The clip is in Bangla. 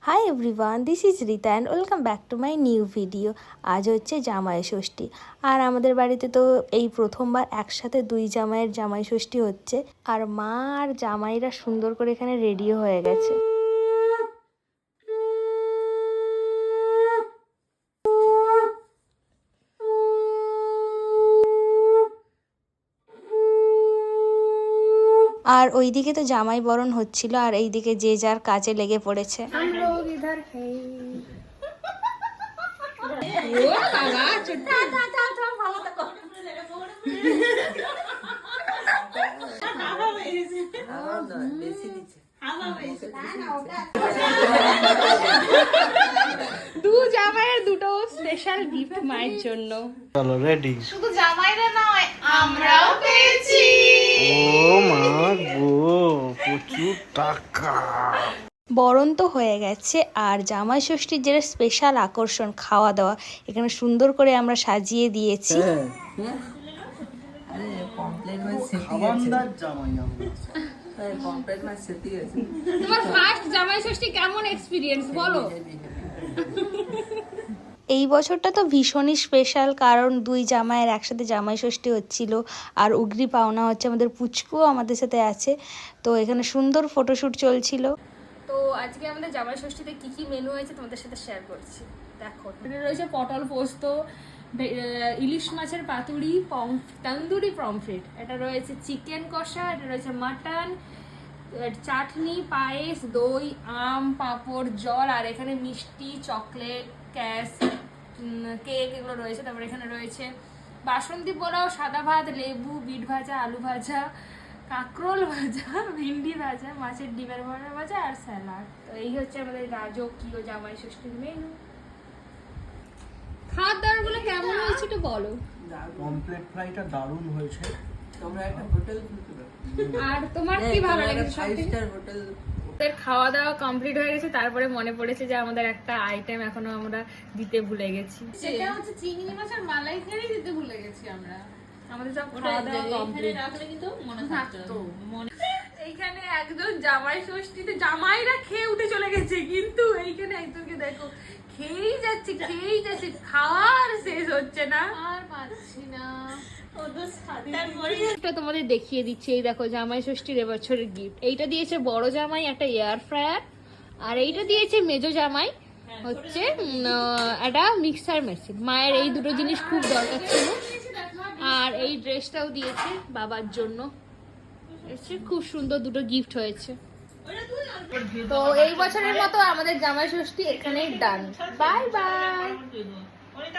Hi everyone, this is Rita and welcome back to my new video. আজ হচ্ছে জামাই ষষ্ঠী, আর আমাদের বাড়িতে তো এই প্রথমবার একসাথে দুই জামাইয়ের জামাই ষষ্ঠী হচ্ছে। আর মা আর জামাইরা সুন্দর করে এখানে রেডিও হয়ে গেছে। আর ওইদিকে তো জামাই বরণ হচ্ছিল, আর এইদিকে যে যার কাজে লেগে পড়েছে। দু জামাইয়ের দুটো স্পেশাল গিফট মায়ের জন্য। চলো রেডি। শুধু জামাইরা নয়, আমরাও পেয়েছি। ও মা গো, প্রচুর টাকা। বরণ তো হয়ে গেছে, আর জামাই ষষ্ঠীর যেটা স্পেশাল আকর্ষণ খাওয়া দাওয়া, এখানে সুন্দর করে আমরা সাজিয়ে দিয়েছি। তোমার ফার্স্ট জামাই ষষ্ঠী কেমন এক্সপেরিয়েন্স বলো? এই বছরটা তো ভীষণই স্পেশাল, কারণ দুই জামাইয়ের একসাথে জামাই ষষ্ঠী হচ্ছিল, আর উগরি পাওনা হচ্ছে আমাদের পুচকুও আমাদের সাথে আছে। তো এখানে সুন্দর ফটোশ্যুট চলছিল। তো আজকে আমাদের জামাই ষষ্ঠীতে কি কি মেনু হয়েছে তোমাদের সাথে শেয়ার করছি। দেখো, এটা রয়েছে পটল পোস্ত, ইলিশ মাছের পাতুরি, তন্দুরি পমফ্রেট, এটা রয়েছে চিকেন কষা, এটা রয়েছে মাটন, চাটনি, পায়েস, দই, আম, পাঁপড়, জল, আর এখানে মিষ্টি, চকলেট, কেক এগুলো রয়েছে। তারপর এখানে রয়েছে বাসন্তী পোলাও, সাদা ভাত, লেবু, বিট ভাজা, আলু ভাজা, কাঁকরোল ভাজা, ভিন্ডি ভাজা, মাছের ডিমের বড়া ভাজা আর স্যালাড। তো এই হচ্ছে আমাদের রাজকীয় জামাই ষষ্ঠীর মেনু। খাওয়ার দাওয়ার গুলো কেমন হয়েছে একটু বলো। পমফ্রেট ফ্রাইটা দারুণ হয়েছে। তোমরা একটা হোটেল খুলতে পারো। আর তোমার কি ভালো লেগেছে? 5 স্টার হোটেল। আমাদের খাওয়া দাওয়া কমপ্লিট হয়ে গেছে, তারপরে মনে পড়েছে যে আমাদের একটা আইটেম এখনো আমরা দিতে ভুলে গেছি। সেটা হচ্ছে চিংড়ি মাছের মালাইকারি দিতে ভুলে গেছি আমরা। আমাদের সব খাওয়া দাওয়া কমপ্লিট। রাখলে কিন্তু মনে থাকতো। এইখানে একজন জামাই ষষ্ঠীতে জামাইরা খেয়ে উঠে চলে গেছে, কিন্তু এইখানে একজনকে দেখো খেয়েই যাচ্ছে, খাওয়ার শেষ হচ্ছে না। আর পাচ্ছি না। তোমাদের দেখিয়ে দিচ্ছি। এই দেখো জামাই ষষ্ঠীর এবছরের গিফট। এইটা দিয়েছে বড় জামাই একটা এয়ার ফ্রায়ার, আর এইটা দিয়েছে মেজো জামাই হচ্ছে একটা মিক্সার মেশিন। মায়ের এই দুটো জিনিস খুব দরকার ছিল। আর এই ড্রেসটাও দিয়েছে বাবার জন্য। খুব সুন্দর দুটো গিফট হয়েছে। তো এই বছরের মতো আমাদের জামাই ষষ্ঠী এখানেই ডান। Bye bye.